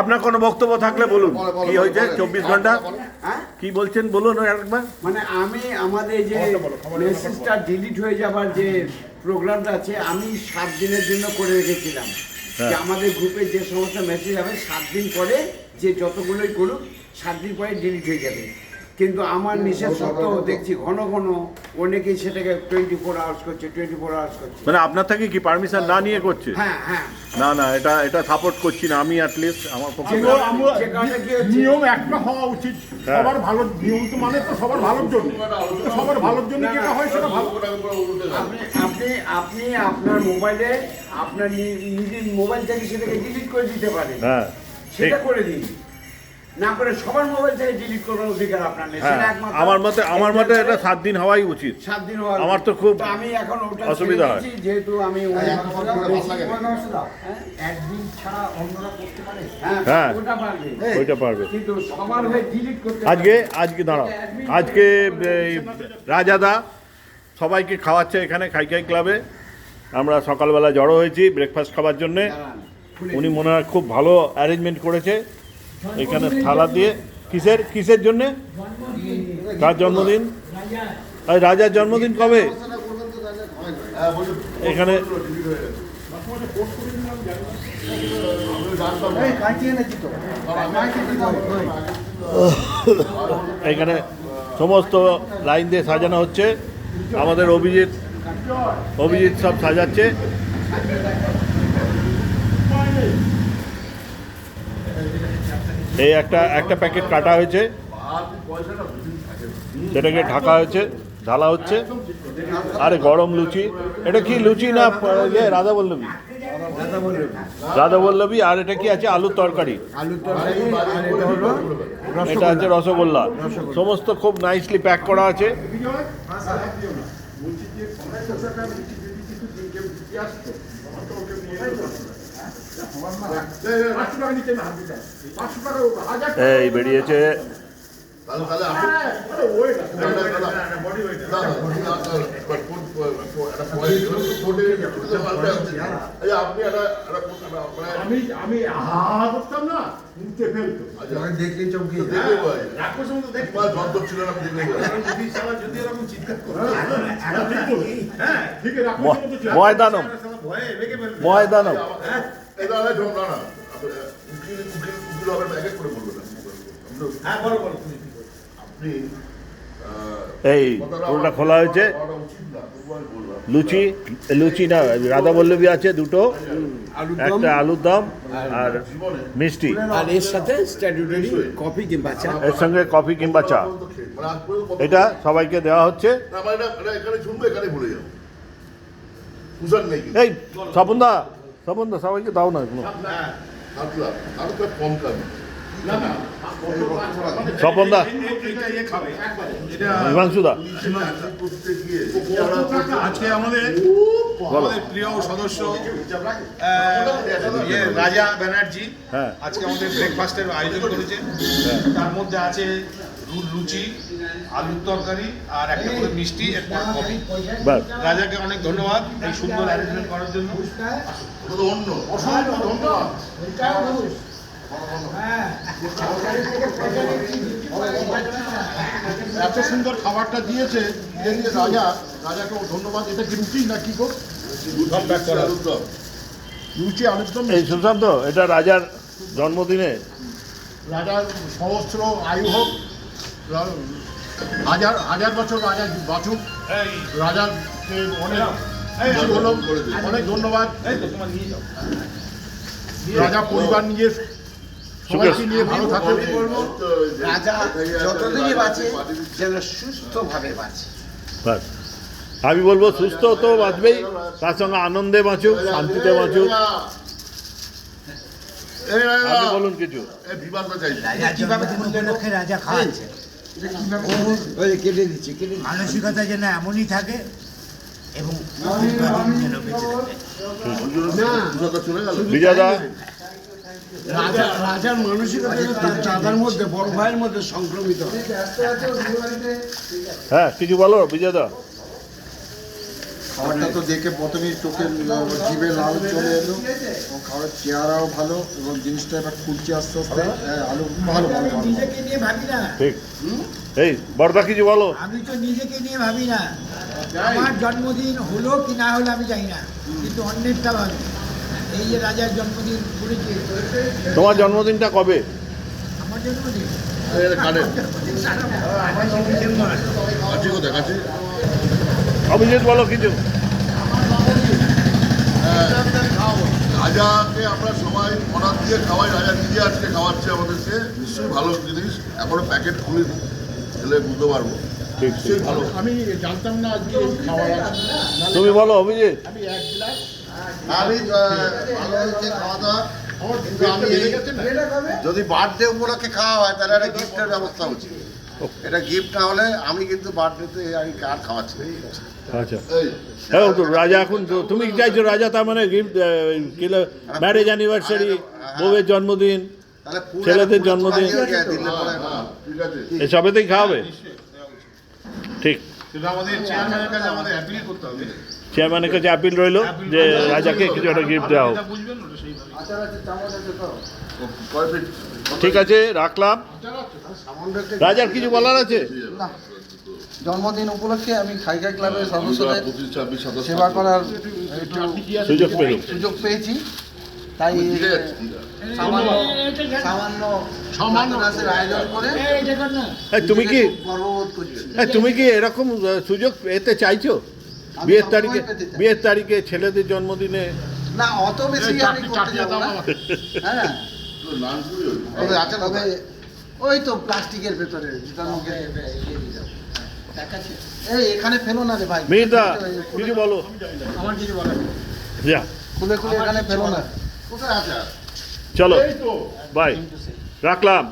আপনার কোনো বক্তব্য থাকলে বলুন, কি হয়েছে 24 ঘন্টা কি বলছেন বলুন একবার। মানে আমি আমাদের যে মেসেজটা ডিলিট হয়ে যাবার যে প্রোগ্রামটা আছে আমি 7 দিনের জন্য করে রেখেছিলাম যে আমাদের গ্রুপে যে সমস্ত মেসেজ হবে 7 দিন পরে যে যতগুলোই করুক 7 দিন পরে ডিলিট হয়ে যাবে। কিন্তু আমার নিষেধ সত্ত্বেও দেখছি ঘন ঘন অনেকেই সেটাকে 24 আওয়ার্স করছে, 24 আওয়ার্স করছে। মানে আপনার থেকে কি পারমিশন না নিয়ে করছে? হ্যাঁ হ্যাঁ, না না, এটা সাপোর্ট করছি না আমি, অ্যাটলিস্ট আমার পক্ষে নিয়ম একটা হওয়া উচিত। সবার ভালো নিয়ম তো মানে তো সবার ভালোর জন্য, সবার ভালোর জন্য যেটা হয় সেটা ভালো। আপনি আপনি আপনার মোবাইলে আপনার নিজের মোবাইল থেকে সেটাকে ডিলিট করে দিতে পারেন। হ্যাঁ সেটা করে দিন, না করে সবার মোবাইল থেকে ডিলিট করবার অধিকার আপনার নেই। হ্যাঁ, আমার মতে এটা 7 দিন হওয়াই উচিত। 7 দিন হওয়ার আমার তো খুব আমি এখন ওটা অসুবিধা হয়, যেহেতু আমি একদিন ছাড়া অন্যরা করতে পারে। হ্যাঁ ওইটা পারবে। কিন্তু সবার হয়ে ডিলিট করতে আজকে দাঁড়াও, আজকে এই রাজাদা সবাইকে খাওয়াচ্ছে এখানে খাইখাই ক্লাবে। আমরা সকালবেলা জড়ো হয়েছি ব্রেকফাস্ট খাওয়ার জন্যে। উনি মনে হয় খুব ভালো অ্যারেঞ্জমেন্ট করেছে এখানে থালা দিয়ে। কিসের জন্যে? কার জন্মদিন? রাজার জন্মদিন কবে? এখানে এখানে সমস্ত লাইন দিয়ে সাজানো হচ্ছে। আমাদের অভিজিৎ সব সাজাচ্ছে। এই একটা প্যাকেট কাটা হয়েছে, সেটাকে ঢাকা হয়েছে, ঢালা হচ্ছে। আরে গরম লুচি, এটা কি লুচি না রাধা বল্লভী? আর এটা কি আছে? আলুর তরকারি। এটা আছে রসগোল্লা। সমস্ত খুব নাইসলি প্যাক করা আছে। এই বেরিয়েছে আমি হা করতাম না, উঠতে ফেলতো দেখলে চমকে ময়দানম। এই পুরোটা খোলা হয়েছে। লুচি না রাধা বল্লভী আছে দুটো, একটা আলুর দম আর মিষ্টি, আর এর সাথে স্ট্যাটুটারি কফি কিংবা চা। এর সঙ্গে কফি কিংবা চা। এটা সবাইকে দেওয়া হচ্ছে। এই স্বপনদা সবাইকে দাও না এগুলো। স্বপনদা, হিমাংশুদা, আজকে আমাদের প্রিয় সদস্য রাজা ব্যানার্জি আজকে আমাদের ব্রেকফাস্টের আয়োজন করেছে। তার মধ্যে আছে লুচি, আলুর তরকারি আর একটা করে মিষ্টি, একটা কফি। রাজাকে অনেক ধন্যবাদ এই সুন্দর অ্যারেঞ্জমেন্ট করার জন্য। এত সুন্দর খাবারটা দিয়েছে রাজাকে ধন্যবাদ। এটা কি রুটি নাকি গো? লুচি আলুর দম। এই সুশান্ত, এটা রাজার জন্মদিনে। রাজার সহস্র আয়ু হোক, হাজার বছর রাজা বাঁচুক। রাজাকে অনেক ধন্যবাদ। রাজা পরিবার নিয়ে সবাইকে নিয়ে ভালো থাকে। রাজা যতদিনই বাঁচে যেন সুস্থভাবে বাঁচে। আমি বলবো সুস্থ তো বাঁচবেই, তার সঙ্গে আনন্দে বাঁচুক, শান্তিতে বাঁচুক। আপনি বলুন কিছু। রাজা খাওয়াচ্ছে, কেটে দিচ্ছে, মানসিকতা যেন এমনই থাকে এবং বিজয়দা, রাজার মানসিকতা তার দাদার মধ্যে, বড় ভাইয়ের মধ্যে সংক্রমিত। হ্যাঁ কিছু বলো বিজয়দা। খাবারটা তো দেখে প্রথমেই চোখে জিভে লাল চলে এলো এবং খাবারের চেহারাও ভালো এবং জিনিসটা এবার ফুটছে আস্তে আস্তে। হ্যাঁ, আলু ভালো ভালো ভালো। নিজেকে নিয়ে ভাবি না, ঠিক। এই বর্দা কিছু বলো। আমি তো নিজেকে নিয়ে ভাবি না। আমার জন্মদিন হলো কি না হলো আমি জানি না, কিন্তু অন্যেরটা ভাবি। এই যে রাজার জন্মদিন করেছে, তোমার জন্মদিনটা কবে? আমার জন্মদিন অভিজিৎ বলো কিছু। রাজাকে আমরা সবাই অর্ডার দিয়ে খাওয়াই, রাজা নিজে আজকে খাওয়াচ্ছে আমাদেরকে, নিশ্চয়ই ভালো জিনিস। এখনো প্যাকেট খুলিনি, খেলে বুঝতে পারবো। ঠিক ঠিক। নিশ্চয়ই ভালো। আমি জানতাম না আজকে এই খাওয়ার আছে। তুমি বলো অভিজিৎ। আমি এক গ্লাস আমি ভালো হয়েছে খাওয়া দাওয়া। আমার কিন্তু আমি বেড়ে গেছে না। যদি বার্থডে উপলক্ষে খাওয়া হয় তাহলে একটা গিফটের ব্যবস্থা উচিত। এটা গিফট না হলে আমি কিন্তু বার্থডেতে আমি কার খাওয়াচ্ছি না। আচ্ছা এই হ্যাঁ, তো রাজা এখন তুমি কি চাইছো? রাজা তার মানে গিফট ম্যারেজ অ্যানিভার্সারি, বউয়ের জন্মদিন, তাহলে ফুল ছেলেদের একটা জন্মদিন। তোলা দিয়ে দিলে পরে ঠিক আছে। এসবেতেই খাওয়াবে। ঠিক। সেটা আমাদের চেয়ারম্যানের কাছে আমাদের অ্যাপিল করতে হবে। চেয়ারম্যানের কাছে আপিল রইল যে রাজাকে কিছু একটা গিফট দেওয়া হোক। যেটা বুঝবেন ওটা সেইভাবে। কয় ফিট? ঠিক আছে, রাখলাম। রাজার কিছু বলার আছে? না, জন্মদিন উপলক্ষে আমি খাইকা ক্লাবের সদস্যদের 25, 26, 27, সেবা করার একটু সুযোগ পেল। সুযোগ পেয়েছি, তাই ঠিক আছে, ঠিক আছে। সামান্য নাচের আয়োজন করে তুমি কি নিজেকে খুব গর্ববোধ করছি। তুমি কি এরকম সুযোগ এতে চাইছো? আমি বিয়ের সবসময় তারিখে পেতে চাই। বিয়ের তারিখে ছেলেদের জন্মদিনে? না, অত বেশি আমি করতে যাবো না। হ্যাঁ, তো লাঞ্চ করি ওই। তবে তবে ওই তো প্লাস্টিকের ভেতরে যেটা মুখে এই এখানে ফেলো না রে ভাই, মেয়েটা কিছু বলো। আমার কিছু বলার নেই। যা খুলে খুলে এখানে ফেলো না। কোথায় আছে আর? চলো এই তো বাই, রাখলাম।